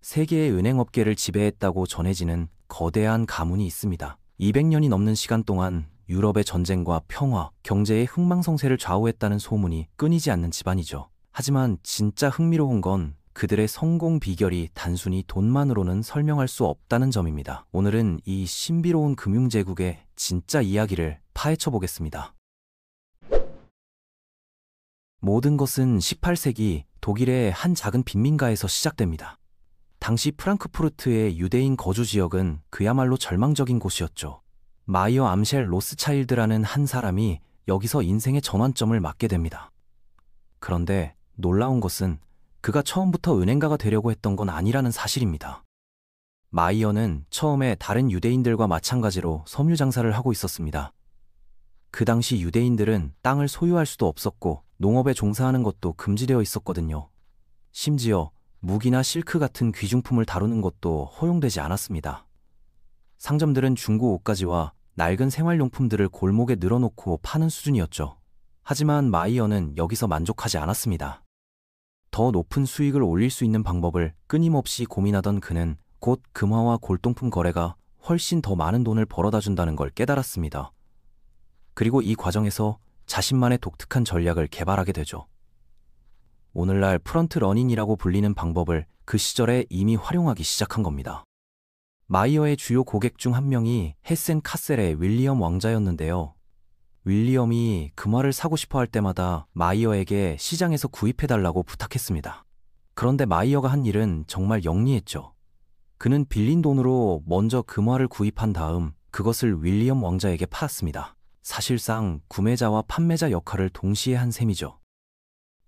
세계의 은행업계를 지배했다고 전해지는 거대한 가문이 있습니다. 200년이 넘는 시간 동안 유럽의 전쟁과 평화, 경제의 흥망성쇠를 좌우했다는 소문이 끊이지 않는 집안이죠. 하지만 진짜 흥미로운 건 그들의 성공 비결이 단순히 돈만으로는 설명할 수 없다는 점입니다. 오늘은 이 신비로운 금융제국의 진짜 이야기를 파헤쳐 보겠습니다. 모든 것은 18세기 독일의 한 작은 빈민가에서 시작됩니다. 당시 프랑크푸르트의 유대인 거주 지역은 그야말로 절망적인 곳이었죠. 마이어 암셸 로스차일드라는 한 사람이 여기서 인생의 전환점을 맞게 됩니다. 그런데 놀라운 것은 그가 처음부터 은행가가 되려고 했던 건 아니라는 사실입니다. 마이어는 처음에 다른 유대인들과 마찬가지로 섬유 장사를 하고 있었습니다. 그 당시 유대인들은 땅을 소유할 수도 없었고 농업에 종사하는 것도 금지되어 있었거든요. 심지어 무기나 실크 같은 귀중품을 다루는 것도 허용되지 않았습니다. 상점들은 중고 옷가지와 낡은 생활용품들을 골목에 늘어놓고 파는 수준이었죠. 하지만 마이어는 여기서 만족하지 않았습니다. 더 높은 수익을 올릴 수 있는 방법을 끊임없이 고민하던 그는 곧 금화와 골동품 거래가 훨씬 더 많은 돈을 벌어다 준다는 걸 깨달았습니다. 그리고 이 과정에서 자신만의 독특한 전략을 개발하게 되죠. 오늘날 프런트 러닝이라고 불리는 방법을 그 시절에 이미 활용하기 시작한 겁니다. 마이어의 주요 고객 중 한 명이 헤센 카셀의 윌리엄 왕자였는데요. 윌리엄이 금화를 사고 싶어 할 때마다 마이어에게 시장에서 구입해달라고 부탁했습니다. 그런데 마이어가 한 일은 정말 영리했죠. 그는 빌린 돈으로 먼저 금화를 구입한 다음 그것을 윌리엄 왕자에게 팔았습니다. 사실상 구매자와 판매자 역할을 동시에 한 셈이죠.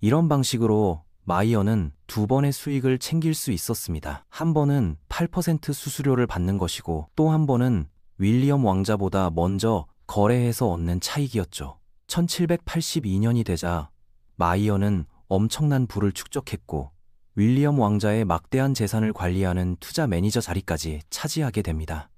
이런 방식으로 마이어는 두 번의 수익을 챙길 수 있었습니다. 한 번은 8% 수수료를 받는 것이고 또 한 번은 윌리엄 왕자보다 먼저 거래해서 얻는 차익이었죠. 1782년이 되자 마이어는 엄청난 부를 축적했고 윌리엄 왕자의 막대한 재산을 관리하는 투자 매니저 자리까지 차지하게 됩니다.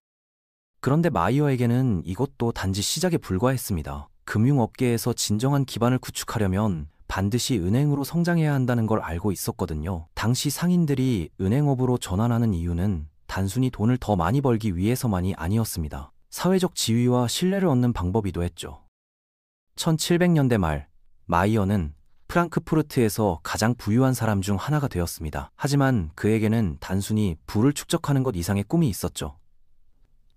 그런데 마이어에게는 이것도 단지 시작에 불과했습니다. 금융업계에서 진정한 기반을 구축하려면 반드시 은행으로 성장해야 한다는 걸 알고 있었거든요. 당시 상인들이 은행업으로 전환하는 이유는 단순히 돈을 더 많이 벌기 위해서만이 아니었습니다. 사회적 지위와 신뢰를 얻는 방법이기도 했죠. 1700년대 말 마이어는 프랑크푸르트에서 가장 부유한 사람 중 하나가 되었습니다. 하지만 그에게는 단순히 부를 축적하는 것 이상의 꿈이 있었죠.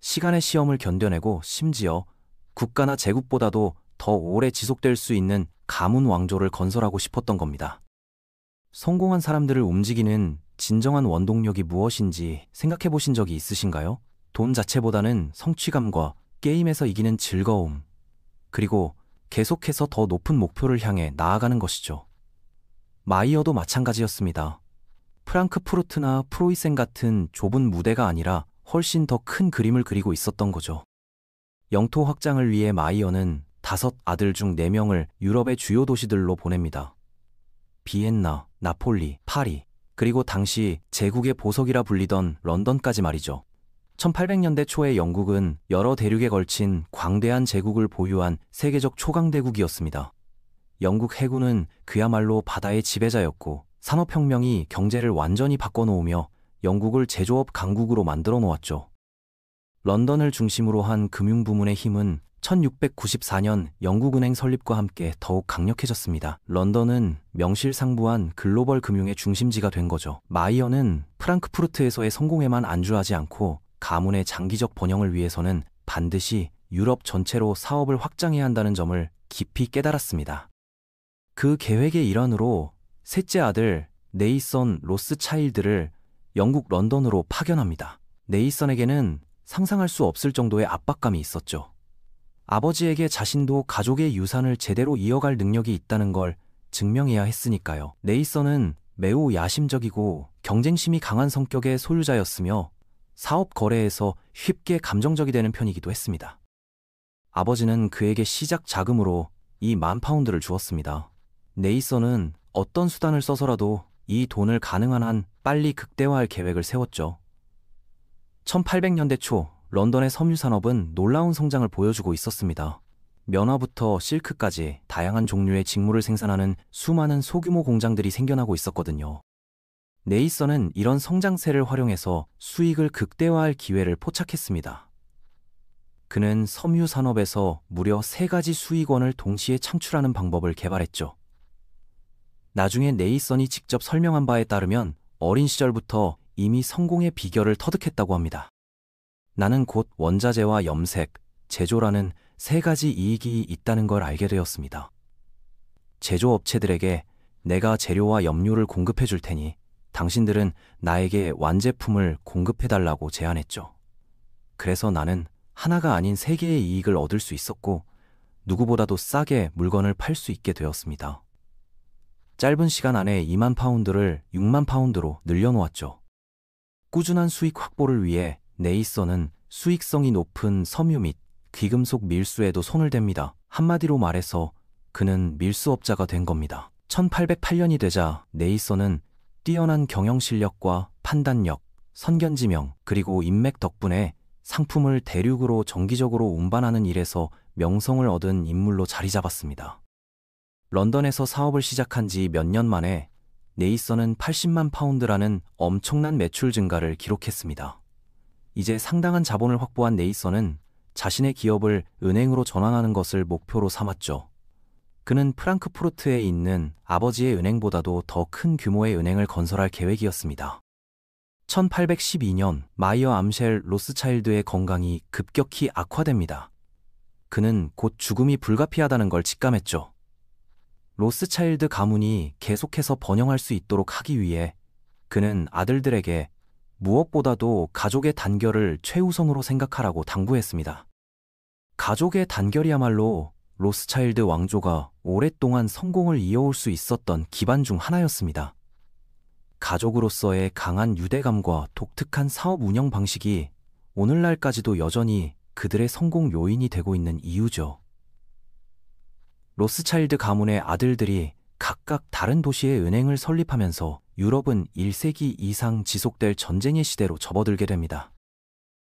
시간의 시험을 견뎌내고 심지어 국가나 제국보다도 더 오래 지속될 수 있는 가문 왕조를 건설하고 싶었던 겁니다. 성공한 사람들을 움직이는 진정한 원동력이 무엇인지 생각해 보신 적이 있으신가요? 돈 자체보다는 성취감과 게임에서 이기는 즐거움, 그리고 계속해서 더 높은 목표를 향해 나아가는 것이죠. 마이어도 마찬가지였습니다. 프랑크푸르트나 프로이센 같은 좁은 무대가 아니라 훨씬 더 큰 그림을 그리고 있었던 거죠. 영토 확장을 위해 마이어는 5 아들 중 4명을 유럽의 주요 도시들로 보냅니다. 비엔나, 나폴리, 파리, 그리고 당시 제국의 보석이라 불리던 런던까지 말이죠. 1800년대 초에 영국은 여러 대륙에 걸친 광대한 제국을 보유한 세계적 초강대국이었습니다. 영국 해군은 그야말로 바다의 지배자였고 산업혁명이 경제를 완전히 바꿔놓으며 영국을 제조업 강국으로 만들어 놓았죠. 런던을 중심으로 한 금융부문의 힘은 1694년 영국은행 설립과 함께 더욱 강력해졌습니다. 런던은 명실상부한 글로벌 금융의 중심지가 된 거죠. 마이어는 프랑크푸르트에서의 성공에만 안주하지 않고 가문의 장기적 번영을 위해서는 반드시 유럽 전체로 사업을 확장해야 한다는 점을 깊이 깨달았습니다. 그 계획의 일환으로 셋째 아들 네이선 로스차일드를 영국 런던으로 파견합니다. 네이선에게는 상상할 수 없을 정도의 압박감이 있었죠. 아버지에게 자신도 가족의 유산을 제대로 이어갈 능력이 있다는 걸 증명해야 했으니까요. 네이선은 매우 야심적이고 경쟁심이 강한 성격의 소유자였으며 사업 거래에서 쉽게 감정적이 되는 편이기도 했습니다. 아버지는 그에게 시작 자금으로 20,000파운드를 주었습니다. 네이선은 어떤 수단을 써서라도 이 돈을 가능한 한 빨리 극대화할 계획을 세웠죠. 1800년대 초 런던의 섬유산업은 놀라운 성장을 보여주고 있었습니다. 면화부터 실크까지 다양한 종류의 직물을 생산하는 수많은 소규모 공장들이 생겨나고 있었거든요. 네이선은 이런 성장세를 활용해서 수익을 극대화할 기회를 포착했습니다. 그는 섬유 산업에서 무려 3가지 수익원을 동시에 창출하는 방법을 개발했죠. 나중에 네이선이 직접 설명한 바에 따르면 어린 시절부터 이미 성공의 비결을 터득했다고 합니다. 나는 곧 원자재와 염색, 제조라는 3가지 이익이 있다는 걸 알게 되었습니다. 제조업체들에게 내가 재료와 염료를 공급해 줄 테니 당신들은 나에게 완제품을 공급해달라고 제안했죠. 그래서 나는 하나가 아닌 3개의 이익을 얻을 수 있었고 누구보다도 싸게 물건을 팔 수 있게 되었습니다. 짧은 시간 안에 2만 파운드를 6만 파운드로 늘려놓았죠. 꾸준한 수익 확보를 위해 네이선은 수익성이 높은 섬유 및 귀금속 밀수에도 손을 댑니다. 한마디로 말해서 그는 밀수업자가 된 겁니다. 1808년이 되자 네이선은 뛰어난 경영 실력과 판단력, 선견지명, 그리고 인맥 덕분에 상품을 대륙으로 정기적으로 운반하는 일에서 명성을 얻은 인물로 자리 잡았습니다. 런던에서 사업을 시작한 지 몇 년 만에 네이선은 80만 파운드라는 엄청난 매출 증가를 기록했습니다. 이제 상당한 자본을 확보한 네이선은 자신의 기업을 은행으로 전환하는 것을 목표로 삼았죠. 그는 프랑크푸르트에 있는 아버지의 은행보다도 더 큰 규모의 은행을 건설할 계획이었습니다. 1812년 마이어 암셸 로스차일드의 건강이 급격히 악화됩니다. 그는 곧 죽음이 불가피하다는 걸 직감했죠. 로스차일드 가문이 계속해서 번영할 수 있도록 하기 위해 그는 아들들에게 무엇보다도 가족의 단결을 최우선으로 생각하라고 당부했습니다. 가족의 단결이야말로 로스차일드 왕조가 오랫동안 성공을 이어올 수 있었던 기반 중 하나였습니다. 가족으로서의 강한 유대감과 독특한 사업 운영 방식이 오늘날까지도 여전히 그들의 성공 요인이 되고 있는 이유죠. 로스차일드 가문의 아들들이 각각 다른 도시에 은행을 설립하면서 유럽은 1세기 이상 지속될 전쟁의 시대로 접어들게 됩니다.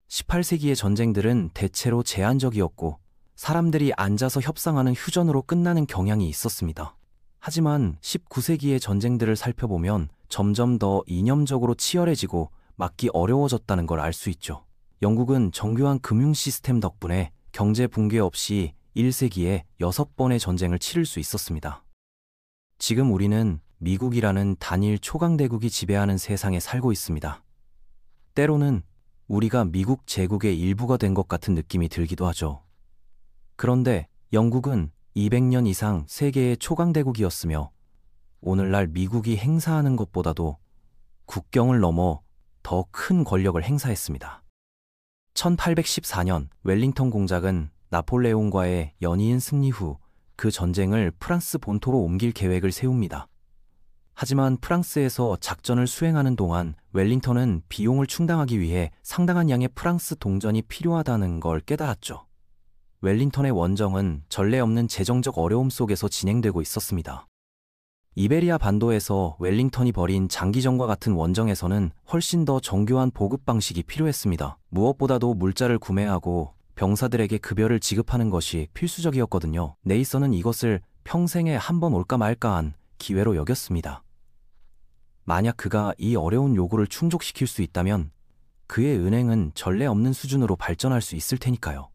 18세기의 전쟁들은 대체로 제한적이었고 사람들이 앉아서 협상하는 휴전으로 끝나는 경향이 있었습니다. 하지만 19세기의 전쟁들을 살펴보면 점점 더 이념적으로 치열해지고 막기 어려워졌다는 걸 알 수 있죠. 영국은 정교한 금융 시스템 덕분에 경제 붕괴 없이 1세기에 6번의 전쟁을 치를 수 있었습니다. 지금 우리는 미국이라는 단일 초강대국이 지배하는 세상에 살고 있습니다. 때로는 우리가 미국 제국의 일부가 된 것 같은 느낌이 들기도 하죠. 그런데 영국은 200년 이상 세계의 초강대국이었으며 오늘날 미국이 행사하는 것보다도 국경을 넘어 더 큰 권력을 행사했습니다. 1814년 웰링턴 공작은 나폴레옹과의 연이은 승리 후 그 전쟁을 프랑스 본토로 옮길 계획을 세웁니다. 하지만 프랑스에서 작전을 수행하는 동안 웰링턴은 비용을 충당하기 위해 상당한 양의 프랑스 동전이 필요하다는 걸 깨달았죠. 웰링턴의 원정은 전례 없는 재정적 어려움 속에서 진행되고 있었습니다. 이베리아 반도에서 웰링턴이 벌인 장기전과 같은 원정에서는 훨씬 더 정교한 보급 방식이 필요했습니다. 무엇보다도 물자를 구매하고 병사들에게 급여를 지급하는 것이 필수적이었거든요. 네이선은 이것을 평생에 한 번 올까 말까한 기회로 여겼습니다. 만약 그가 이 어려운 요구를 충족시킬 수 있다면 그의 은행은 전례 없는 수준으로 발전할 수 있을 테니까요.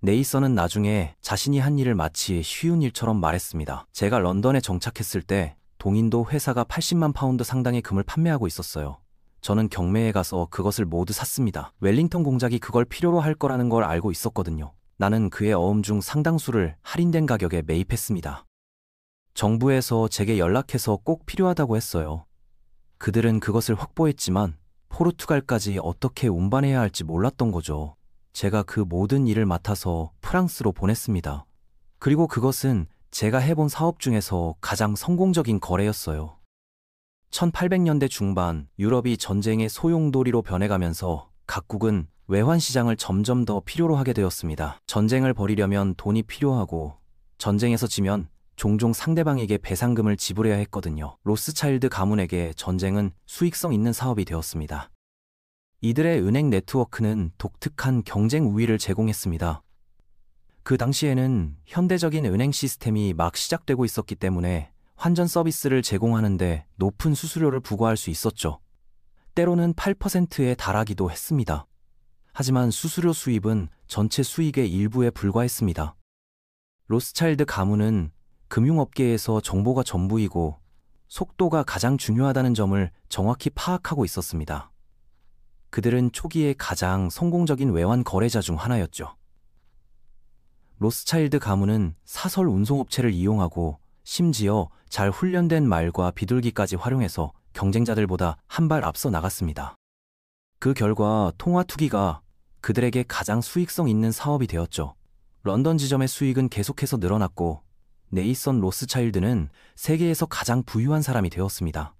네이선은 나중에 자신이 한 일을 마치 쉬운 일처럼 말했습니다. 제가 런던에 정착했을 때 동인도 회사가 80만 파운드 상당의 금을 판매하고 있었어요. 저는 경매에 가서 그것을 모두 샀습니다. 웰링턴 공작이 그걸 필요로 할 거라는 걸 알고 있었거든요. 나는 그의 어음 중 상당수를 할인된 가격에 매입했습니다. 정부에서 제게 연락해서 꼭 필요하다고 했어요. 그들은 그것을 확보했지만 포르투갈까지 어떻게 운반해야 할지 몰랐던 거죠. 제가 그 모든 일을 맡아서 프랑스로 보냈습니다. 그리고 그것은 제가 해본 사업 중에서 가장 성공적인 거래였어요. 1800년대 중반 유럽이 전쟁의 소용돌이로 변해가면서 각국은 외환시장을 점점 더 필요로 하게 되었습니다. 전쟁을 벌이려면 돈이 필요하고 전쟁에서 지면 종종 상대방에게 배상금을 지불해야 했거든요. 로스차일드 가문에게 전쟁은 수익성 있는 사업이 되었습니다. 이들의 은행 네트워크는 독특한 경쟁 우위를 제공했습니다. 그 당시에는 현대적인 은행 시스템이 막 시작되고 있었기 때문에 환전 서비스를 제공하는데 높은 수수료를 부과할 수 있었죠. 때로는 8%에 달하기도 했습니다. 하지만 수수료 수입은 전체 수익의 일부에 불과했습니다. 로스차일드 가문은 금융업계에서 정보가 전부이고 속도가 가장 중요하다는 점을 정확히 파악하고 있었습니다. 그들은 초기에 가장 성공적인 외환 거래자 중 하나였죠. 로스차일드 가문은 사설 운송업체를 이용하고 심지어 잘 훈련된 말과 비둘기까지 활용해서 경쟁자들보다 한 발 앞서 나갔습니다. 그 결과 통화 투기가 그들에게 가장 수익성 있는 사업이 되었죠. 런던 지점의 수익은 계속해서 늘어났고 네이선 로스차일드는 세계에서 가장 부유한 사람이 되었습니다.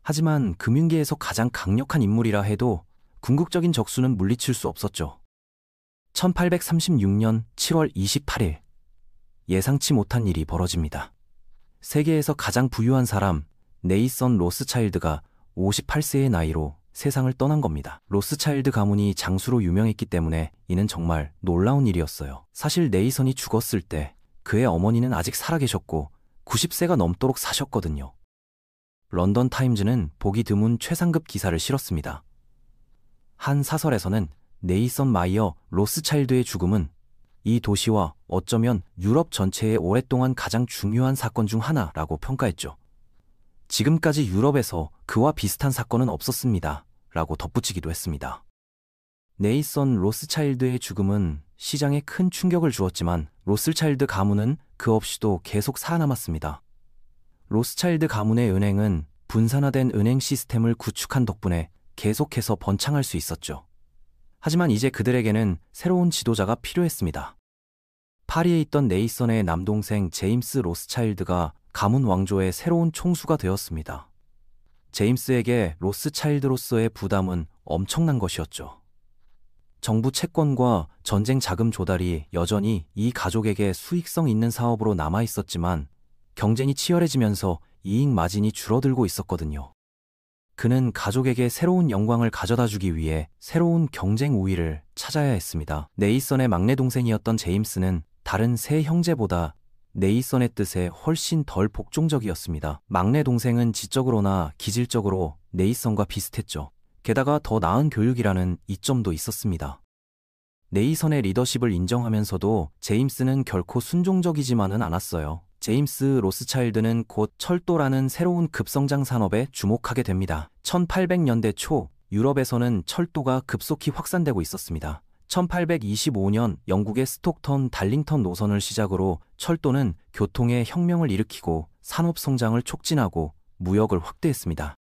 하지만 금융계에서 가장 강력한 인물이라 해도 궁극적인 적수는 물리칠 수 없었죠. 1836년 7월 28일, 예상치 못한 일이 벌어집니다. 세계에서 가장 부유한 사람, 네이선 로스차일드가 58세의 나이로 세상을 떠난 겁니다. 로스차일드 가문이 장수로 유명했기 때문에 이는 정말 놀라운 일이었어요. 사실 네이선이 죽었을 때 그의 어머니는 아직 살아계셨고 90세가 넘도록 사셨거든요. 런던 타임즈는 보기 드문 최상급 기사를 실었습니다. 한 사설에서는 네이선 마이어 로스차일드의 죽음은 이 도시와 어쩌면 유럽 전체의 오랫동안 가장 중요한 사건 중 하나라고 평가했죠. 지금까지 유럽에서 그와 비슷한 사건은 없었습니다. 라고 덧붙이기도 했습니다. 네이선 로스차일드의 죽음은 시장에 큰 충격을 주었지만 로스차일드 가문은 그 없이도 계속 살아남았습니다. 로스차일드 가문의 은행은 분산화된 은행 시스템을 구축한 덕분에 계속해서 번창할 수 있었죠. 하지만 이제 그들에게는 새로운 지도자가 필요했습니다. 파리에 있던 네이선의 남동생 제임스 로스차일드가 가문 왕조의 새로운 총수가 되었습니다. 제임스에게 로스차일드로서의 부담은 엄청난 것이었죠. 정부 채권과 전쟁 자금 조달이 여전히 이 가족에게 수익성 있는 사업으로 남아 있었지만 경쟁이 치열해지면서 이익 마진이 줄어들고 있었거든요. 그는 가족에게 새로운 영광을 가져다 주기 위해 새로운 경쟁 우위를 찾아야 했습니다. 네이선의 막내 동생이었던 제임스는 다른 세 형제보다 네이선의 뜻에 훨씬 덜 복종적이었습니다. 막내 동생은 지적으로나 기질적으로 네이선과 비슷했죠. 게다가 더 나은 교육이라는 이점도 있었습니다. 네이선의 리더십을 인정하면서도 제임스는 결코 순종적이지만은 않았어요. 제임스 로스차일드는 곧 철도라는 새로운 급성장 산업에 주목하게 됩니다. 1800년대 초 유럽에서는 철도가 급속히 확산되고 있었습니다. 1825년 영국의 스톡턴 달링턴 노선을 시작으로 철도는 교통의 혁명을 일으키고 산업 성장을 촉진하고 무역을 확대했습니다.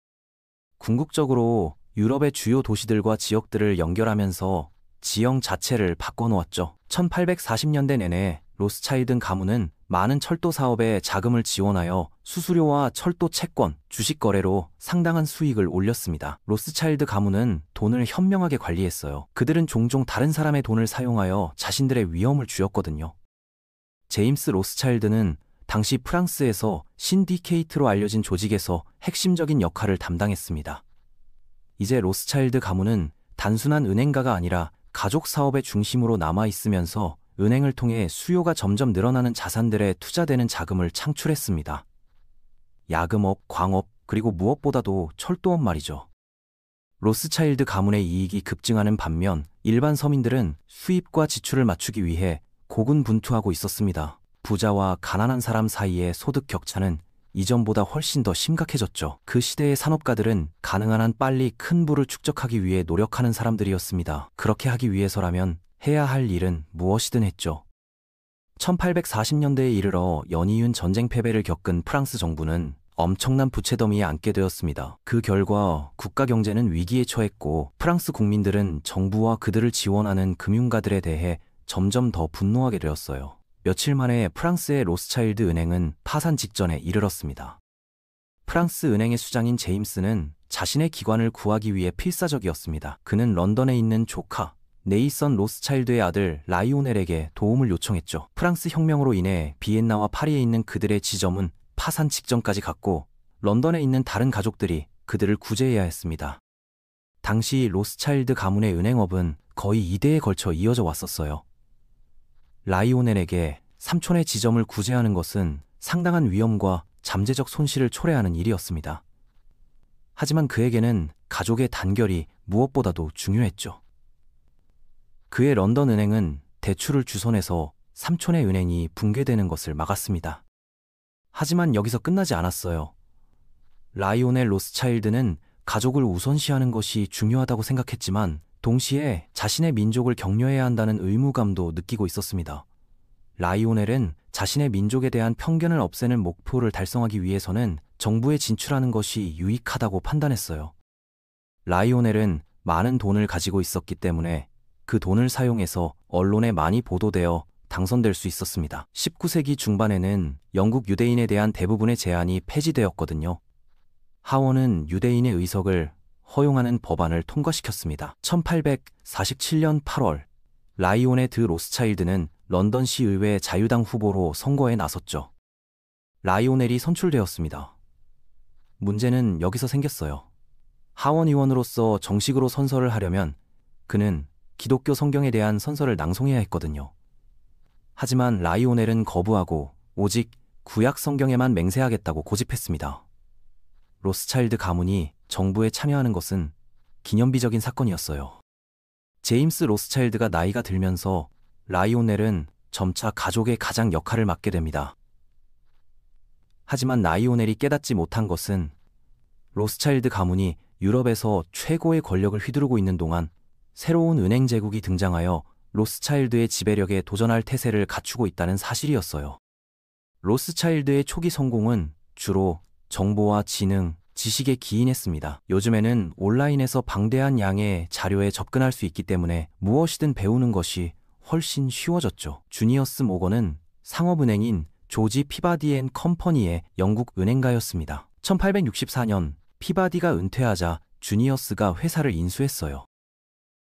궁극적으로 유럽의 주요 도시들과 지역들을 연결하면서 지형 자체를 바꿔놓았죠. 1840년대 내내 로스차일드 가문은 많은 철도 사업에 자금을 지원하여 수수료와 철도 채권, 주식 거래로 상당한 수익을 올렸습니다. 로스차일드 가문은 돈을 현명하게 관리했어요. 그들은 종종 다른 사람의 돈을 사용하여 자신들의 위험을 쥐었거든요. 제임스 로스차일드는 당시 프랑스에서 신디케이트로 알려진 조직에서 핵심적인 역할을 담당했습니다. 이제 로스차일드 가문은 단순한 은행가가 아니라 가족 사업의 중심으로 남아있으면서 은행을 통해 수요가 점점 늘어나는 자산들에 투자되는 자금을 창출했습니다. 야금업, 광업, 그리고 무엇보다도 철도업 말이죠. 로스차일드 가문의 이익이 급증하는 반면 일반 서민들은 수입과 지출을 맞추기 위해 고군분투하고 있었습니다. 부자와 가난한 사람 사이의 소득 격차는 이전보다 훨씬 더 심각해졌죠. 그 시대의 산업가들은 가능한 한 빨리 큰 부를 축적하기 위해 노력하는 사람들이었습니다. 그렇게 하기 위해서라면 해야 할 일은 무엇이든 했죠. 1840년대에 이르러 연이은 전쟁 패배를 겪은 프랑스 정부는 엄청난 부채 더미에 앉게 되었습니다. 그 결과 국가 경제는 위기에 처했고 프랑스 국민들은 정부와 그들을 지원하는 금융가들에 대해 점점 더 분노하게 되었어요. 며칠 만에 프랑스의 로스차일드 은행은 파산 직전에 이르렀습니다. 프랑스 은행의 수장인 제임스는 자신의 기관을 구하기 위해 필사적이었습니다. 그는 런던에 있는 조카, 네이선 로스차일드의 아들 라이오넬에게 도움을 요청했죠. 프랑스 혁명으로 인해 비엔나와 파리에 있는 그들의 지점은 파산 직전까지 갔고 런던에 있는 다른 가족들이 그들을 구제해야 했습니다. 당시 로스차일드 가문의 은행업은 거의 2대에 걸쳐 이어져 왔었어요. 라이오넬에게 삼촌의 지점을 구제하는 것은 상당한 위험과 잠재적 손실을 초래하는 일이었습니다. 하지만 그에게는 가족의 단결이 무엇보다도 중요했죠. 그의 런던 은행은 대출을 주선해서 삼촌의 은행이 붕괴되는 것을 막았습니다. 하지만 여기서 끝나지 않았어요. 라이오넬 로스차일드는 가족을 우선시하는 것이 중요하다고 생각했지만 동시에 자신의 민족을 격려해야 한다는 의무감도 느끼고 있었습니다. 라이오넬은 자신의 민족에 대한 편견을 없애는 목표를 달성하기 위해서는 정부에 진출하는 것이 유익하다고 판단했어요. 라이오넬은 많은 돈을 가지고 있었기 때문에 그 돈을 사용해서 언론에 많이 보도되어 당선될 수 있었습니다. 19세기 중반에는 영국 유대인에 대한 대부분의 제한이 폐지되었거든요. 하원은 유대인의 의석을 허용하는 법안을 통과시켰습니다. 1847년 8월, 라이오네 드 로스차일드는 런던시 의회 자유당 후보로 선거에 나섰죠. 라이오넬이 선출되었습니다. 문제는 여기서 생겼어요. 하원의원으로서 정식으로 선서를 하려면 그는 기독교 성경에 대한 선서를 낭송해야 했거든요. 하지만 라이오넬은 거부하고 오직 구약 성경에만 맹세하겠다고 고집했습니다. 로스차일드 가문이 정부에 참여하는 것은 기념비적인 사건이었어요. 제임스 로스차일드가 나이가 들면서 라이오넬은 점차 가족의 가장 역할을 맡게 됩니다. 하지만 라이오넬이 깨닫지 못한 것은 로스차일드 가문이 유럽에서 최고의 권력을 휘두르고 있는 동안 새로운 은행 제국이 등장하여 로스차일드의 지배력에 도전할 태세를 갖추고 있다는 사실이었어요. 로스차일드의 초기 성공은 주로 정보와 지능, 지식에 기인했습니다. 요즘에는 온라인에서 방대한 양의 자료에 접근할 수 있기 때문에 무엇이든 배우는 것이 훨씬 쉬워졌죠. 주니어스 모건은 상업은행인 조지 피바디 앤 컴퍼니의 영국 은행가였습니다. 1864년 피바디가 은퇴하자 주니어스가 회사를 인수했어요.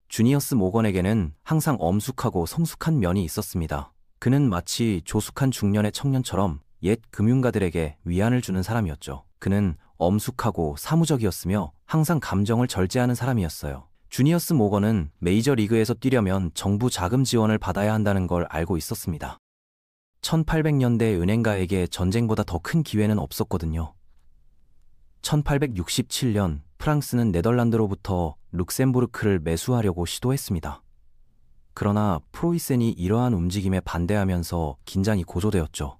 주니어스 모건에게는 항상 엄숙하고 성숙한 면이 있었습니다. 그는 마치 조숙한 중년의 청년처럼 옛 금융가들에게 위안을 주는 사람이었죠. 그는 엄숙하고 사무적이었으며 항상 감정을 절제하는 사람이었어요. 주니어스 모건은 메이저리그에서 뛰려면 정부 자금 지원을 받아야 한다는 걸 알고 있었습니다. 1800년대 은행가에게 전쟁보다 더 큰 기회는 없었거든요. 1867년 프랑스는 네덜란드로부터 룩셈부르크를 매수하려고 시도했습니다. 그러나 프로이센이 이러한 움직임에 반대하면서 긴장이 고조되었죠.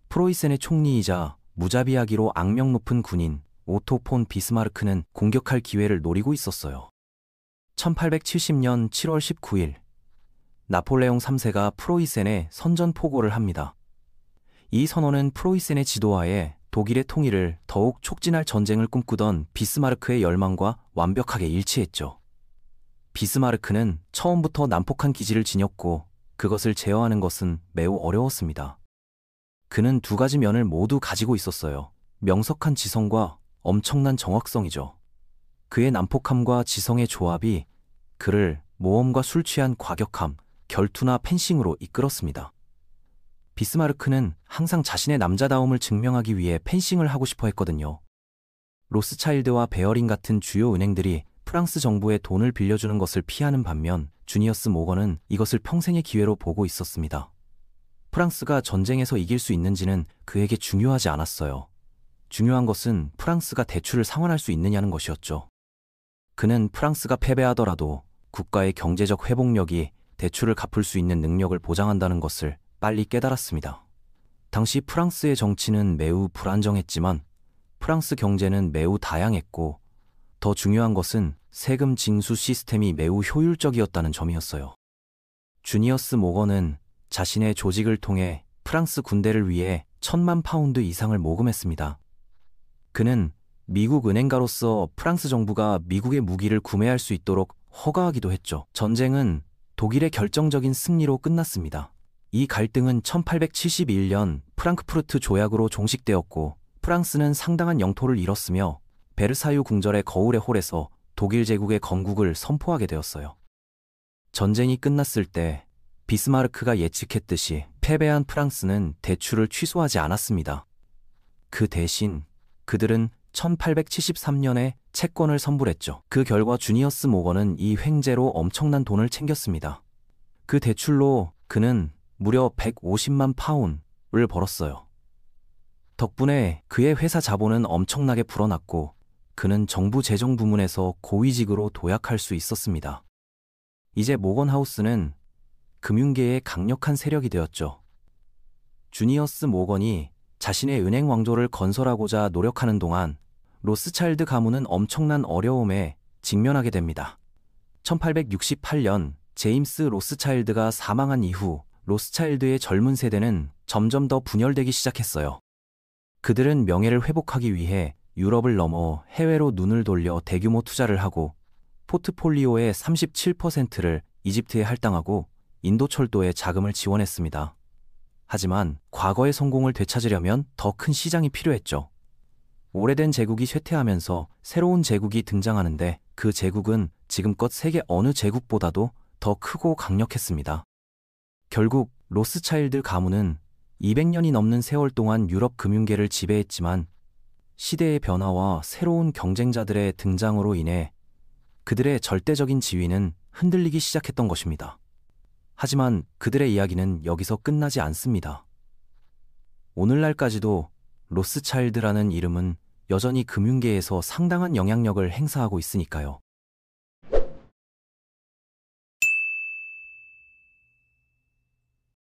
프로이센의 총리이자 무자비하기로 악명 높은 군인 오토 폰 비스마르크는 공격할 기회를 노리고 있었어요. 1870년 7월 19일, 나폴레옹 3세가 프로이센에 선전포고를 합니다. 이 선언은 프로이센의 지도하에 독일의 통일을 더욱 촉진할 전쟁을 꿈꾸던 비스마르크의 열망과 완벽하게 일치했죠. 비스마르크는 처음부터 난폭한 기지를 지녔고 그것을 제어하는 것은 매우 어려웠습니다. 그는 두 가지 면을 모두 가지고 있었어요. 명석한 지성과 엄청난 정확성이죠. 그의 난폭함과 지성의 조합이 그를 모험과 술 취한 과격함, 결투나 펜싱으로 이끌었습니다. 비스마르크는 항상 자신의 남자다움을 증명하기 위해 펜싱을 하고 싶어 했거든요. 로스차일드와 베어링 같은 주요 은행들이 프랑스 정부에 돈을 빌려주는 것을 피하는 반면 주니어스 모건은 이것을 평생의 기회로 보고 있었습니다. 프랑스가 전쟁에서 이길 수 있는지는 그에게 중요하지 않았어요. 중요한 것은 프랑스가 대출을 상환할 수 있느냐는 것이었죠. 그는 프랑스가 패배하더라도 국가의 경제적 회복력이 대출을 갚을 수 있는 능력을 보장한다는 것을 빨리 깨달았습니다. 당시 프랑스의 정치는 매우 불안정했지만 프랑스 경제는 매우 다양했고 더 중요한 것은 세금 징수 시스템이 매우 효율적이었다는 점이었어요. 주니어스 모건은 자신의 조직을 통해 프랑스 군대를 위해 1,000만 파운드 이상을 모금했습니다. 그는 미국 은행가로서 프랑스 정부가 미국의 무기를 구매할 수 있도록 허가하기도 했죠. 전쟁은 독일의 결정적인 승리로 끝났습니다. 이 갈등은 1871년 프랑크푸르트 조약으로 종식되었고 프랑스는 상당한 영토를 잃었으며 베르사유 궁전의 거울의 홀에서 독일 제국의 건국을 선포하게 되었어요. 전쟁이 끝났을 때 비스마르크가 예측했듯이 패배한 프랑스는 대출을 취소하지 않았습니다. 그 대신 그들은 1873년에 채권을 선불했죠. 그 결과 주니어스 모건은 이 횡재로 엄청난 돈을 챙겼습니다. 그 대출로 그는 무려 150만 파운드를 벌었어요. 덕분에 그의 회사 자본은 엄청나게 불어났고 그는 정부 재정 부문에서 고위직으로 도약할 수 있었습니다. 이제 모건 하우스는 금융계의 강력한 세력이 되었죠. 주니어스 모건이 자신의 은행 왕조를 건설하고자 노력하는 동안 로스차일드 가문은 엄청난 어려움에 직면하게 됩니다. 1868년 제임스 로스차일드가 사망한 이후 로스차일드의 젊은 세대는 점점 더 분열되기 시작했어요. 그들은 명예를 회복하기 위해 유럽을 넘어 해외로 눈을 돌려 대규모 투자를 하고 포트폴리오의 37%를 이집트에 할당하고 인도 철도에 자금을 지원했습니다. 하지만 과거의 성공을 되찾으려면 더 큰 시장이 필요했죠. 오래된 제국이 쇠퇴하면서 새로운 제국이 등장하는데 그 제국은 지금껏 세계 어느 제국보다도 더 크고 강력했습니다. 결국 로스차일드 가문은 200년이 넘는 세월 동안 유럽 금융계를 지배했지만 시대의 변화와 새로운 경쟁자들의 등장으로 인해 그들의 절대적인 지위는 흔들리기 시작했던 것입니다. 하지만 그들의 이야기는 여기서 끝나지 않습니다. 오늘날까지도 로스차일드라는 이름은 여전히 금융계에서 상당한 영향력을 행사하고 있으니까요.